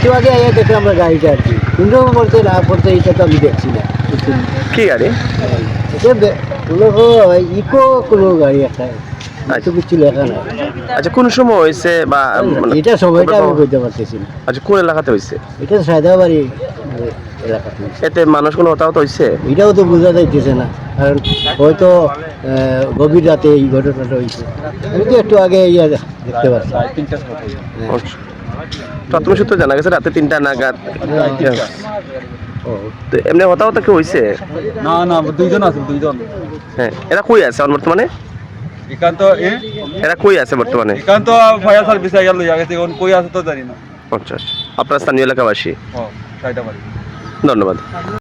একটু আগে আগে দেখে আমরা গাড়িটা আর কি কিন্তু বলতে না বলতে এটা তো আমি দেখছি না কি গাড়ি? কোনো ইকো কোনো গাড়ি একটা এত কিছু লেখা নাই। আচ্ছা কোন সময় হয়েছে বা এটা সময়টা আমি বলতে পারতেছি না। আচ্ছা কোন এলাকাতে হয়েছে? এটা সায়দাবাড়ি এলাকাতে এতে মানুষ কোনো হতাহত হয়েছে? এটাও তো বোঝা যাইতেছে না, কারণ হয়তো গভীর রাতে এই ঘটনাটা হয়েছে। আমি তো একটু আগে ইয়া দেখতে পাচ্ছি। আচ্ছা। প্রাথমিক সূত্রে জানা গেছে রাতে 3টা নাগাদ। ও তো এমনি হতাহত কি হয়েছে? না না দুইজন আছে দুইজন। হ্যাঁ, এরা কই আছে বর্তমানে? একান্ত এরা কই আছে বর্তমানে? একান্ত ফায়ার সার্ভিস আইয়া লইয়া গেছে, এখন কই আছে তো জানি না। আচ্ছা আচ্ছা। আপনার স্থানীয় এলাকাবাসী? ও সাইডা বাড়ি। ধন্যবাদ।